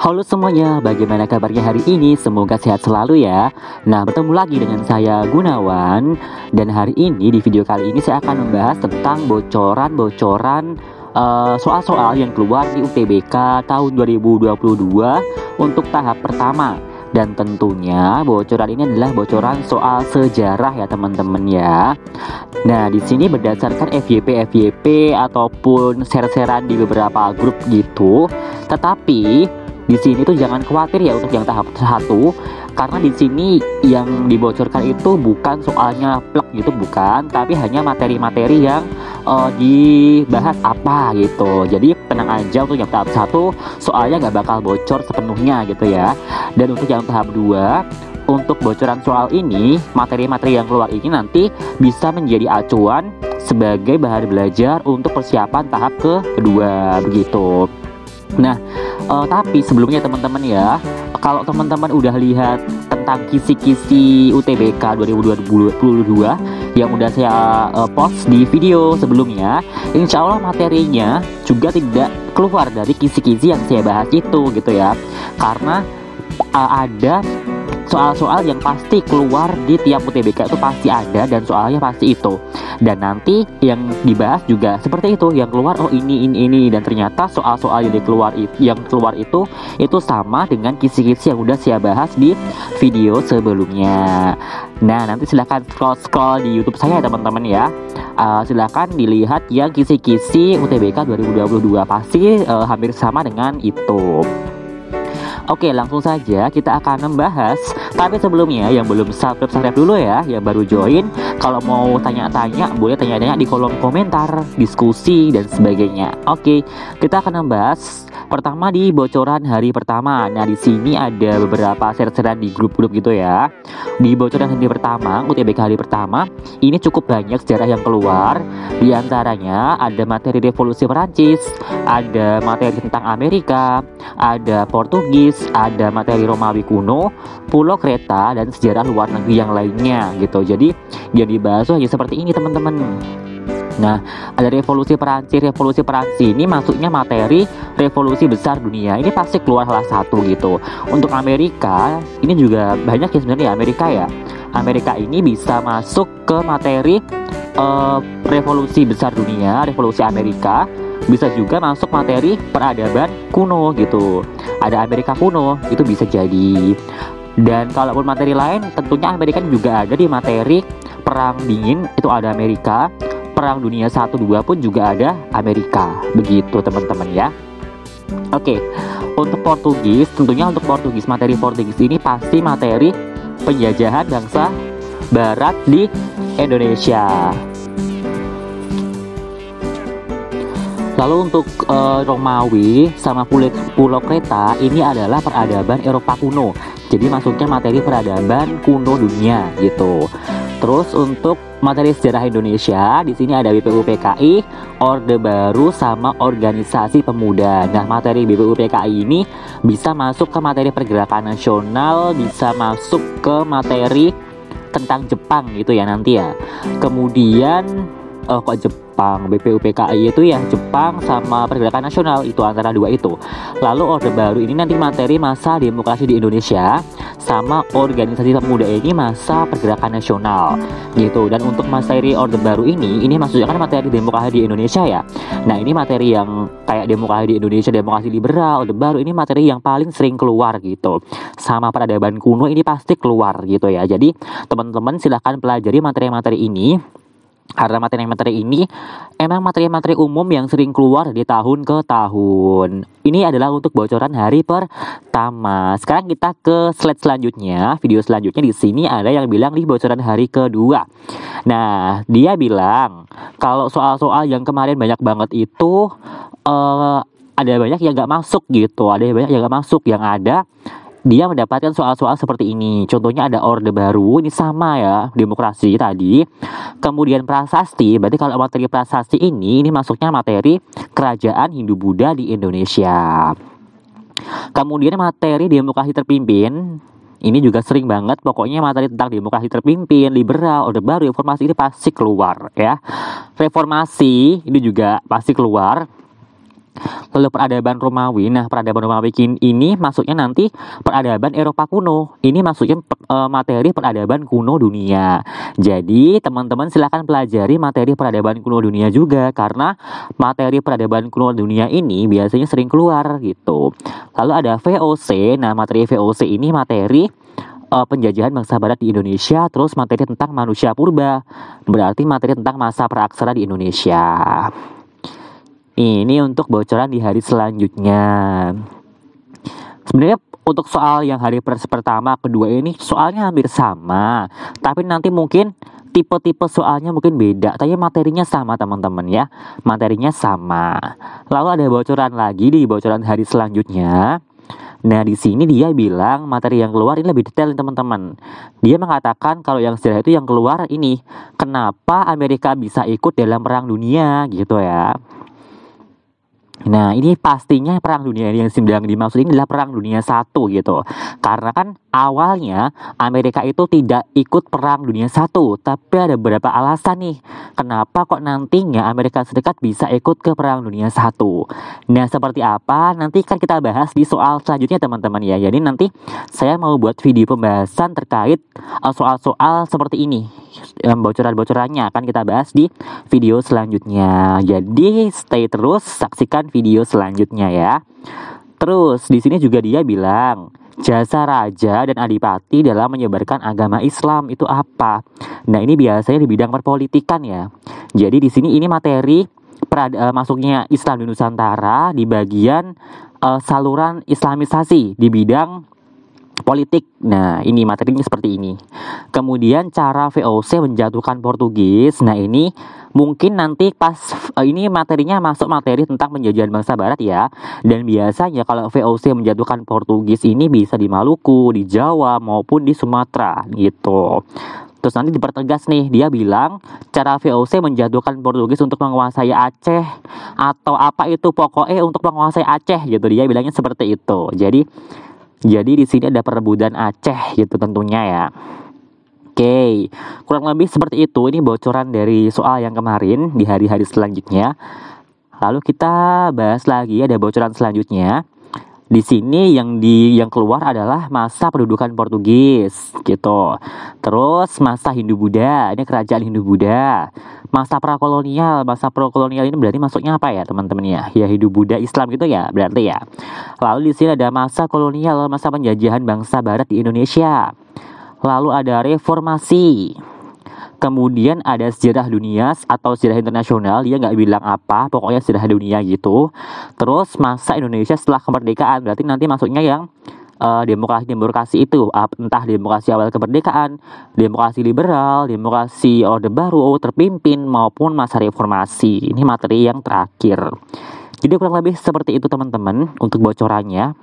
Halo semuanya, bagaimana kabarnya hari ini? Semoga sehat selalu ya. Nah, bertemu lagi dengan saya Gunawan. Dan hari ini, di video kali ini saya akan membahas tentang bocoran-bocoran soal-soal yang keluar di UTBK tahun 2022 untuk tahap pertama. Dan tentunya bocoran ini adalah bocoran soal sejarah ya teman-teman ya. Nah, di sini berdasarkan FYP ataupun share-sharean di beberapa grup gitu. Tetapi di sini tuh jangan khawatir ya untuk yang tahap 1, karena di sini yang dibocorkan itu bukan soalnya plek gitu, bukan, tapi hanya materi-materi yang dibahas apa gitu. Jadi tenang aja untuk yang tahap 1, soalnya nggak bakal bocor sepenuhnya gitu ya. Dan untuk yang tahap 2, untuk bocoran soal ini, materi-materi yang keluar ini nanti bisa menjadi acuan sebagai bahan belajar untuk persiapan tahap kedua begitu. Nah, tapi sebelumnya teman-teman ya, kalau teman-teman udah lihat tentang kisi-kisi UTBK 2022 yang udah saya post di video sebelumnya, insya Allah materinya juga tidak keluar dari kisi-kisi yang saya bahas itu gitu ya. Karena ada soal-soal yang pasti keluar di tiap UTBK itu pasti ada, dan soalnya pasti itu. Dan nanti yang dibahas juga seperti itu, yang keluar oh ini, dan ternyata soal-soal yang keluar itu sama dengan kisi-kisi yang udah saya bahas di video sebelumnya. Nah, nanti silahkan scroll di YouTube saya teman-teman ya. Silahkan dilihat yang kisi-kisi UTBK 2022 pasti hampir sama dengan itu. Oke, langsung saja kita akan membahas. Tapi sebelumnya yang belum subscribe dulu ya, yang baru join, kalau mau tanya-tanya boleh tanya-tanya di kolom komentar, diskusi dan sebagainya. Oke, kita akan membahas pertama di bocoran hari pertama. Nah, di sini ada beberapa share-sharean di grup-grup gitu ya. Di bocoran hari pertama, UTBK hari pertama, ini cukup banyak sejarah yang keluar. Di antaranya ada materi revolusi Perancis, ada materi tentang Amerika, ada Portugis, ada materi Romawi kuno, Pulau Kreta, dan sejarah luar negeri yang lainnya gitu. Jadi yang dibahas hanya seperti ini teman-teman. Nah, ada revolusi Perancis ini masuknya materi revolusi besar dunia. Ini pasti keluar salah satu gitu. Untuk Amerika, ini juga banyak ya sebenarnya Amerika ya. Amerika ini bisa masuk ke materi revolusi besar dunia, revolusi Amerika. Bisa juga masuk materi peradaban kuno gitu. Ada Amerika kuno, itu bisa jadi. Dan kalaupun materi lain, tentunya Amerika juga ada di materi perang dingin, itu ada Amerika. Perang dunia 1-2 pun juga ada Amerika. Begitu teman-teman ya. Oke, untuk Portugis, tentunya untuk Portugis, materi Portugis ini pasti materi penjajahan bangsa barat di Indonesia. Lalu untuk Romawi sama Pulau Kreta ini adalah peradaban Eropa kuno. Jadi masuknya materi peradaban kuno dunia gitu. Terus untuk materi sejarah Indonesia, di sini ada BPUPKI, Orde Baru sama organisasi pemuda. Nah, materi BPUPKI ini bisa masuk ke materi pergerakan nasional, bisa masuk ke materi tentang Jepang gitu ya nanti ya. Kemudian kok Jepang, BPUPKI itu yang Jepang sama pergerakan nasional, itu antara dua itu. Lalu Orde Baru ini nanti materi masa demokrasi di Indonesia, sama organisasi pemuda ini masa pergerakan nasional gitu. Dan untuk materi Orde Baru ini maksudnya kan materi demokrasi di Indonesia ya. Nah, ini materi yang kayak demokrasi di Indonesia, demokrasi liberal, Orde Baru ini materi yang paling sering keluar gitu. Sama peradaban kuno ini pasti keluar gitu ya. Jadi teman-teman silahkan pelajari materi-materi ini, karena materi-materi ini emang materi-materi umum yang sering keluar di tahun ke tahun. Ini adalah untuk bocoran hari pertama. Sekarang kita ke slide selanjutnya, video selanjutnya. Di sini ada yang bilang di bocoran hari kedua. Nah, dia bilang kalau soal-soal yang kemarin banyak banget itu ada banyak yang nggak masuk gitu. Ada banyak yang nggak masuk, yang ada dia mendapatkan soal-soal seperti ini. Contohnya ada Orde Baru, ini sama ya, demokrasi tadi. Kemudian prasasti, berarti kalau materi prasasti ini masuknya materi kerajaan Hindu-Buddha di Indonesia. Kemudian materi demokrasi terpimpin, ini juga sering banget, pokoknya materi tentang demokrasi terpimpin, liberal, Orde Baru, reformasi ini pasti keluar ya. Reformasi ini juga pasti keluar. Lalu peradaban Romawi. Nah, peradaban Romawi ini maksudnya nanti peradaban Eropa kuno. Ini maksudnya materi peradaban kuno dunia. Jadi, teman-teman silakan pelajari materi peradaban kuno dunia juga, karena materi peradaban kuno dunia ini biasanya sering keluar gitu. Lalu ada VOC. Nah, materi VOC ini materi penjajahan bangsa barat di Indonesia, terus materi tentang manusia purba. Berarti materi tentang masa praksara di Indonesia. Ini untuk bocoran di hari selanjutnya. Sebenarnya untuk soal yang hari pertama, kedua ini soalnya hampir sama, tapi nanti mungkin tipe-tipe soalnya mungkin beda, tapi materinya sama teman-teman ya. Materinya sama. Lalu ada bocoran lagi di bocoran hari selanjutnya. Nah, di sini dia bilang materi yang keluar ini lebih detail teman-teman. Dia mengatakan kalau yang sejarah itu yang keluar ini, kenapa Amerika bisa ikut dalam perang dunia gitu ya. Nah, ini pastinya perang dunia yang sedang dimaksud ini adalah perang dunia 1 gitu. Karena kan awalnya Amerika itu tidak ikut perang dunia 1, tapi ada beberapa alasan nih. Kenapa kok nantinya Amerika Serikat bisa ikut ke perang dunia 1. Nah, seperti apa? Nanti kan kita bahas di soal selanjutnya teman-teman ya. Jadi nanti saya mau buat video pembahasan terkait soal-soal seperti ini. Bocoran-bocorannya akan kita bahas di video selanjutnya. Jadi stay terus, saksikan video selanjutnya ya. Terus di sini juga dia bilang jasa raja dan adipati dalam menyebarkan agama Islam itu apa? Nah, ini biasanya di bidang perpolitikan ya. Jadi di sini ini materi masuknya Islam di Nusantara di bagian saluran Islamisasi di bidang politik. Nah, ini materinya seperti ini. Kemudian cara VOC menjatuhkan Portugis. Nah, ini mungkin nanti pas ini materinya masuk materi tentang penjajahan bangsa barat ya. Dan biasanya kalau VOC menjatuhkan Portugis ini bisa di Maluku, di Jawa maupun di Sumatera gitu. Terus nanti dipertegas nih, dia bilang cara VOC menjatuhkan Portugis untuk menguasai Aceh atau apa itu pokoknya untuk menguasai Aceh gitu. Dia bilangnya seperti itu. Jadi di sini ada perebutan Aceh gitu tentunya ya. Oke, kurang lebih seperti itu. Ini bocoran dari soal yang kemarin di hari-hari selanjutnya. Lalu kita bahas lagi ada bocoran selanjutnya. Di sini yang keluar adalah masa pendudukan Portugis gitu. Terus masa Hindu-Buddha, ini kerajaan Hindu-Buddha. Masa prakolonial ini berarti masuknya apa ya teman-teman ya? Ya Hindu-Buddha Islam gitu ya berarti ya. Lalu di sini ada masa kolonial, masa penjajahan bangsa barat di Indonesia. Lalu ada reformasi. Kemudian ada sejarah dunia atau sejarah internasional, dia nggak bilang apa, pokoknya sejarah dunia gitu. Terus masa Indonesia setelah kemerdekaan, berarti nanti masuknya yang demokrasi itu, entah demokrasi awal kemerdekaan, demokrasi liberal, demokrasi orde baru terpimpin, maupun masa reformasi. Ini materi yang terakhir. Jadi kurang lebih seperti itu teman-teman untuk bocorannya.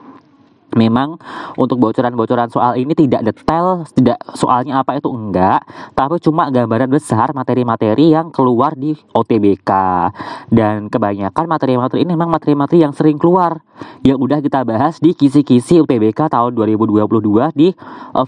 Memang untuk bocoran-bocoran soal ini tidak detail, tidak soalnya apa itu enggak, tapi cuma gambaran besar materi-materi yang keluar di OTBK. Dan kebanyakan materi-materi ini memang materi-materi yang sering keluar, yang udah kita bahas di kisi-kisi UTBK tahun 2022 di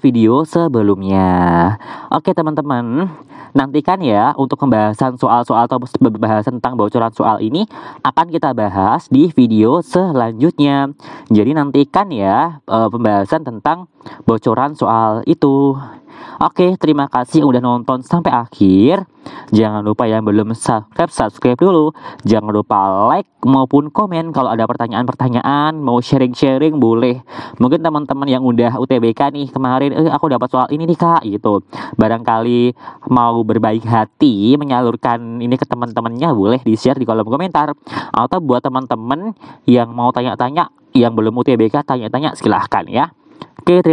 video sebelumnya. Oke teman-teman, nantikan ya untuk pembahasan soal-soal atau pembahasan tentang bocoran soal ini akan kita bahas di video selanjutnya. Jadi nantikan ya pembahasan tentang bocoran soal itu. Oke, terima kasih yang udah nonton sampai akhir. Jangan lupa yang belum subscribe dulu. Jangan lupa like maupun komen kalau ada pertanyaan-pertanyaan, mau sharing-sharing boleh. Mungkin teman-teman yang udah UTBK nih kemarin, aku dapat soal ini nih Kak gitu. Barangkali mau berbaik hati menyalurkan ini ke teman-temannya, boleh di-share di kolom komentar. Atau buat teman-teman yang mau tanya-tanya yang belum UTBK, tanya-tanya silahkan ya. Oke, terima